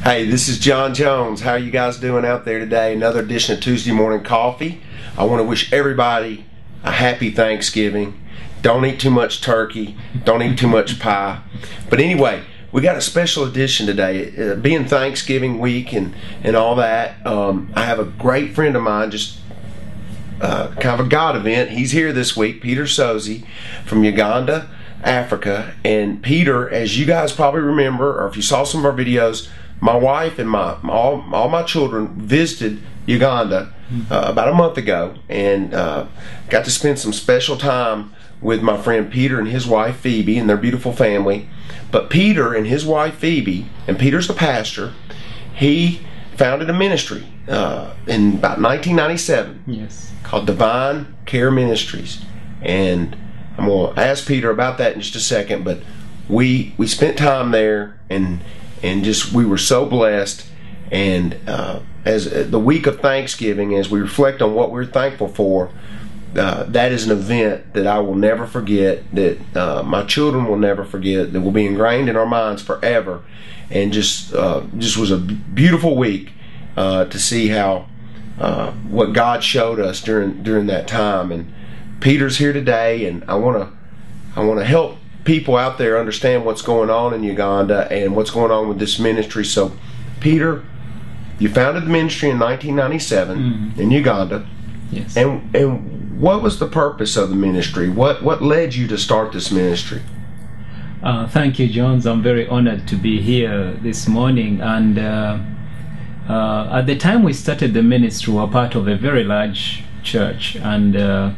Hey, this is John Jones. How are you guys doing out there today? Another edition of Tuesday Morning Coffee. I want to wish everybody a happy Thanksgiving. Don't eat too much turkey. Don't eat too much pie. But anyway, we got a special edition today. Being Thanksgiving week and all that, I have a great friend of mine, just kind of a God event. He's here this week, Peter Sozi from Uganda, Africa. And Peter, as you guys probably remember, or if you saw some of our videos, my wife and all my children visited Uganda about a month ago, and got to spend some special time with my friend Peter and his wife Phoebe and their beautiful family. But Peter and his wife Phoebe, and Peter's the pastor, he founded a ministry in about 1997 called Divine Care Ministries. And I'm going to ask Peter about that in just a second, but we spent time there, and just we were so blessed. And as the week of Thanksgiving, as we reflect on what we're thankful for, that is an event that I will never forget, that my children will never forget, that will be ingrained in our minds forever. And just was a beautiful week to see how what God showed us during that time. And Peter's here today, and I want to help people out there understand what's going on in Uganda and what's going on with this ministry. So, Peter, you founded the ministry in 1997 in Uganda. Yes. And what was the purpose of the ministry? What led you to start this ministry? Thank you, Jones. I'm very honored to be here this morning. And at the time we started the ministry, we were part of a very large church, and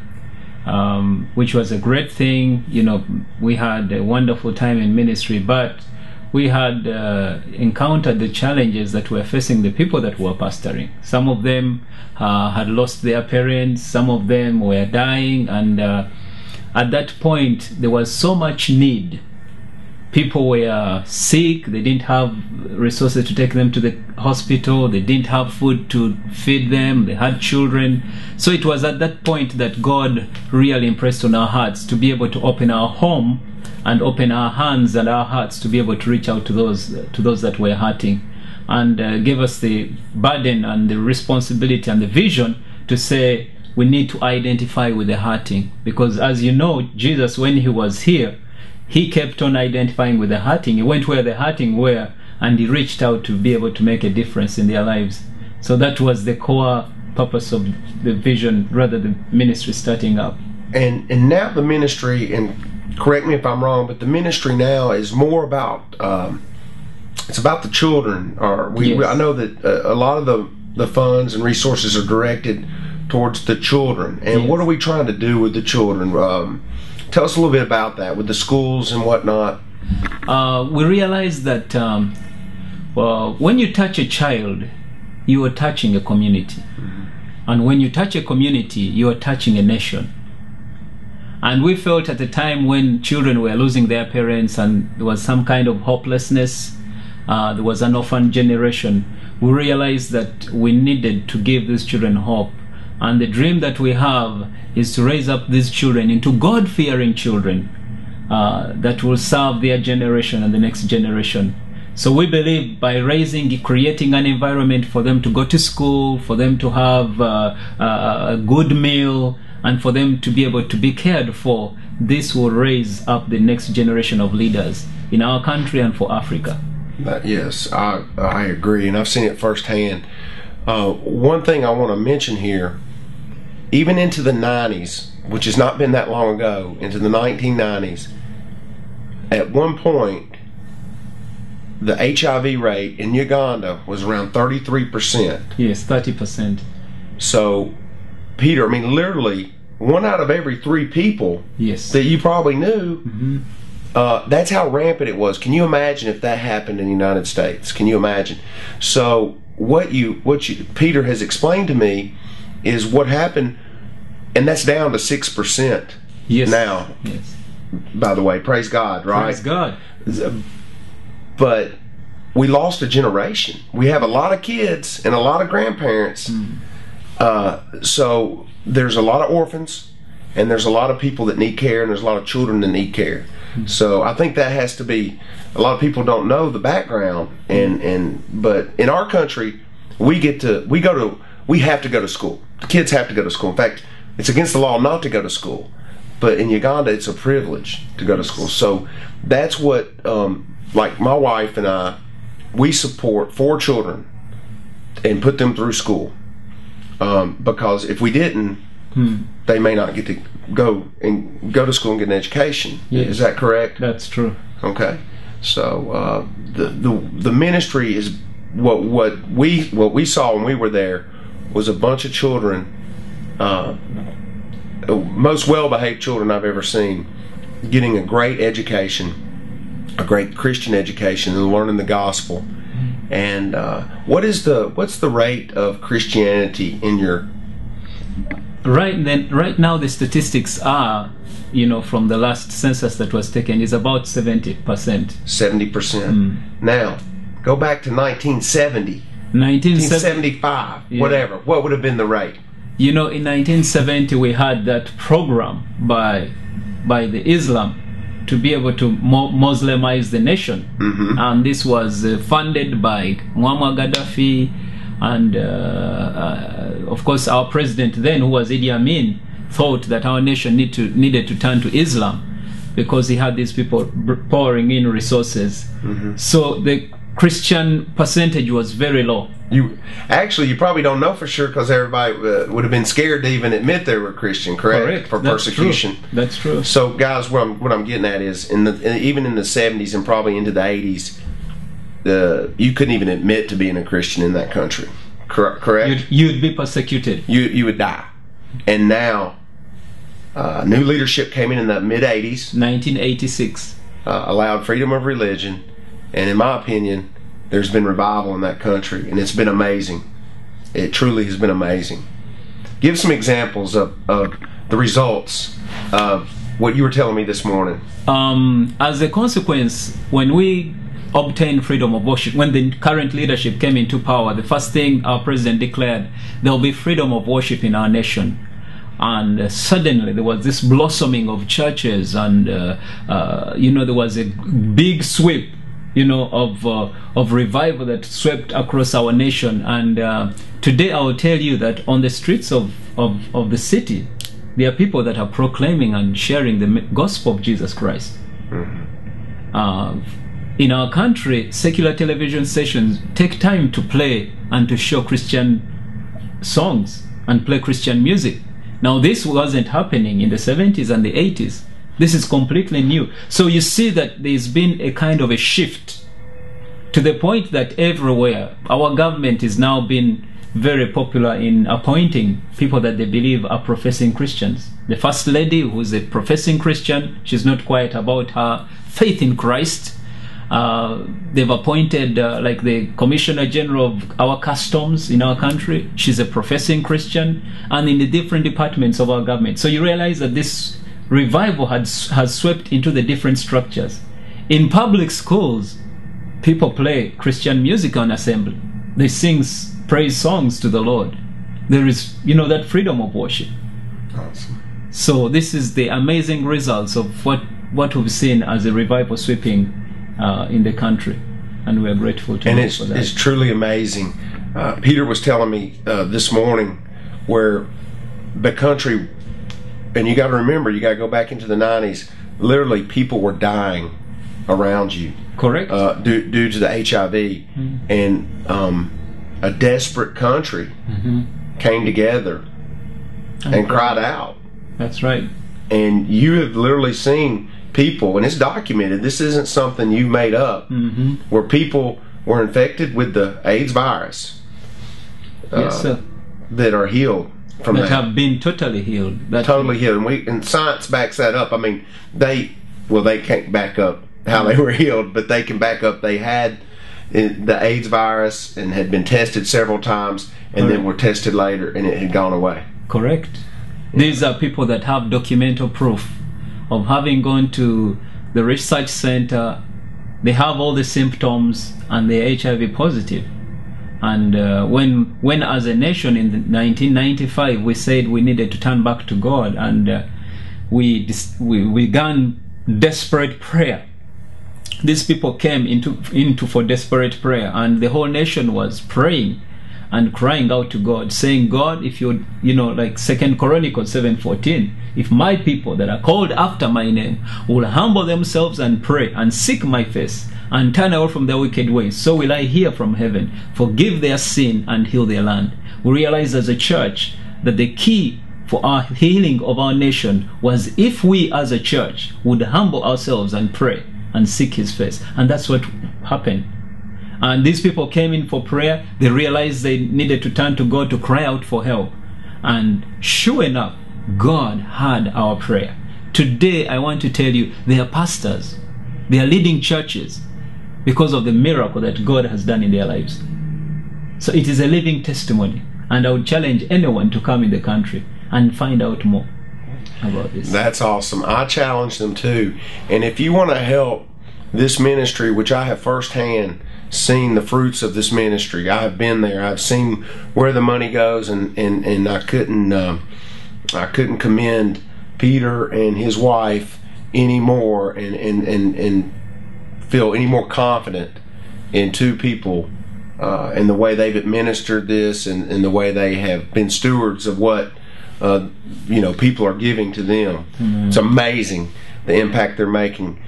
which was a great thing. You know, we had a wonderful time in ministry, but we had encountered the challenges that were facing the people that were pastoring. Some of them had lost their parents, some of them were dying, and at that point there was so much need. People were sick, they didn't have resources to take them to the hospital, they didn't have food to feed them, they had children. So it was at that point that God really impressed on our hearts to be able to open our home and open our hands and our hearts to be able to reach out to those that were hurting, and gave us the burden and the responsibility and the vision to say we need to identify with the hurting, because as you know, Jesus, when he was here, he kept on identifying with the hurting. He went where the hurting were, and he reached out to be able to make a difference in their lives. So that was the core purpose of the vision, rather the ministry starting up. And now the ministry, and correct me if I'm wrong, but the ministry now is more about it's about the children. I know that a lot of the funds and resources are directed towards the children. And what are we trying to do with the children? Tell us a little bit about that with the schools and whatnot. We realize that when you touch a child, you are touching a community. And when you touch a community, you are touching a nation. And we felt at the time when children were losing their parents and there was some kind of hopelessness, there was an orphan generation, we realized that we needed to give these children hope. And the dream that we have is to raise up these children into God-fearing children that will serve their generation and the next generation. So we believe by creating an environment for them to go to school, for them to have a good meal, and for them to be able to be cared for, this will raise up the next generation of leaders in our country and for Africa. Yes, I agree, and I've seen it firsthand. One thing I want to mention here, even into the 90s, which has not been that long ago, into the 1990s, at one point, the HIV rate in Uganda was around 33%. Yes, 30%. So, Peter, I mean, literally, 1 out of every 3 people that you probably knew, that's how rampant it was. Can you imagine if that happened in the United States? Can you imagine? So, what Peter has explained to me is what happened, and that's down to 6% now. Yes. By the way, praise God, right? Praise God. But we lost a generation. We have a lot of kids and a lot of grandparents. So there's a lot of orphans, and there's a lot of people that need care, and there's a lot of children that need care. So I think that has to be. A lot of people don't know the background, but in our country, we have to go to school. The kids have to go to school. In fact, it's against the law not to go to school. But in Uganda, it's a privilege to go to school. So that's what, like my wife and I, we support 4 children and put them through school. Because if we didn't, they may not get to go to school and get an education. Yes. Is that correct? That's true. Okay. So the ministry is what we saw when we were there was a bunch of children. Most well-behaved children I've ever seen, getting a great education, a great Christian education, and learning the gospel. And what's the rate of Christianity in your? Right now, the statistics are, from the last census that was taken, is about 70%. 70%. Now, go back to 1970. 1975, yeah. Whatever. What would have been the rate? In 1970 we had that program by the Islam to be able to Muslimize the nation, and this was funded by Muammar Gaddafi, and of course our president then, who was Idi Amin, thought that our nation needed to turn to Islam because he had these people pouring in resources. So the Christian percentage was very low. You probably don't know for sure because everybody would have been scared to even admit they were Christian, correct? For That's persecution. True. That's true. So, guys, what I'm getting at is, even in the 70s and probably into the 80s, you couldn't even admit to being a Christian in that country, correct? You'd be persecuted. You would die. And now, new leadership came in the mid 80s, 1986, allowed freedom of religion, and in my opinion, there's been revival in that country, and it's been amazing. It truly has been amazing. Give some examples of the results of what you were telling me this morning. As a consequence, when we obtained freedom of worship, when the current leadership came into power, the first thing our president declared, there will be freedom of worship in our nation. And suddenly there was this blossoming of churches, and there was a big sweep of revival that swept across our nation. And today I will tell you that on the streets of the city, there are people that are proclaiming and sharing the gospel of Jesus Christ. In our country, secular television stations take time to play and to show Christian songs and play Christian music. Now, this wasn't happening in the 70s and the 80s. This is completely new. So you see that there's been a kind of a shift to the point that everywhere our government is now being very popular in appointing people that they believe are professing Christians. The First Lady, who's a professing Christian, she's not quiet about her faith in Christ. They've appointed like the Commissioner General of our customs in our country. She's a professing Christian, and in the different departments of our government. So you realize that this revival has swept into the different structures. In public schools, people play Christian music on assembly. They sing praise songs to the Lord. There is, that freedom of worship. Awesome. So this is the amazing results of what we've seen as a revival sweeping in the country, and we are grateful to him for that. It's truly amazing. Peter was telling me this morning where the country, and you got to remember, you got to go back into the 90s. Literally, people were dying around you. Correct. Due to the HIV, and a desperate country came together and cried out. That's right. And you have literally seen people, and it's documented. This isn't something you made up. Where people were infected with the AIDS virus. Yes, sir. That are healed from that. Have been totally healed. Totally healed, and science backs that up. I mean, they can't back up how they were healed, but they can back up they had the AIDS virus and had been tested several times, and then were tested later, and it had gone away. Correct. These are people that have documental proof of having gone to the research center. They have all the symptoms and they're HIV positive. And when as a nation in 1995 we said we needed to turn back to God, and we began desperate prayer. These people came into for desperate prayer, and the whole nation was praying and crying out to God, saying, God, if you like 2 Chronicles 7:14, if my people that are called after my name will humble themselves and pray and seek my face and turn away from their wicked ways, so will I hear from heaven, forgive their sin and heal their land. We realize as a church that the key for our healing of our nation was if we as a church would humble ourselves and pray and seek his face. And that's what happened. And these people came in for prayer. They realized they needed to turn to God to cry out for help. And sure enough, God heard our prayer. Today, I want to tell you, they are pastors. They are leading churches because of the miracle that God has done in their lives. So it is a living testimony. And I would challenge anyone to come in the country and find out more about this. That's awesome. I challenge them too. And if you want to help this ministry, which I have firsthand seen the fruits of this ministry, I have been there. I've seen where the money goes, and I couldn't commend Peter and his wife anymore, and feel any more confident in two people and the way they've administered this, and the way they have been stewards of what people are giving to them. Mm-hmm. It's amazing the impact they're making.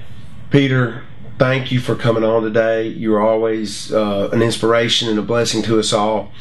Peter, thank you for coming on today. You're always an inspiration and a blessing to us all.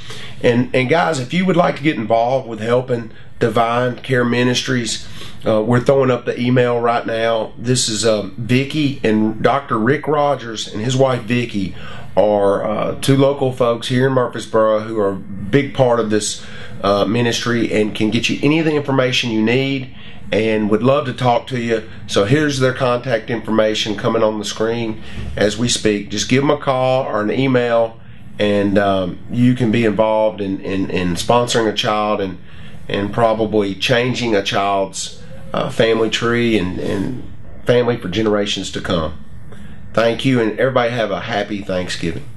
And guys, if you would like to get involved with helping Divine Care Ministries, we're throwing up the email right now. This is Vicky and Dr. Rick Rogers and his wife Vicky are two local folks here in Murfreesboro who are a big part of this ministry and can get you any of the information you need and would love to talk to you. So here's their contact information coming on the screen as we speak. Just give them a call or an email, and you can be involved in sponsoring a child and probably changing a child's family tree and family for generations to come. Thank you, and everybody have a happy Thanksgiving.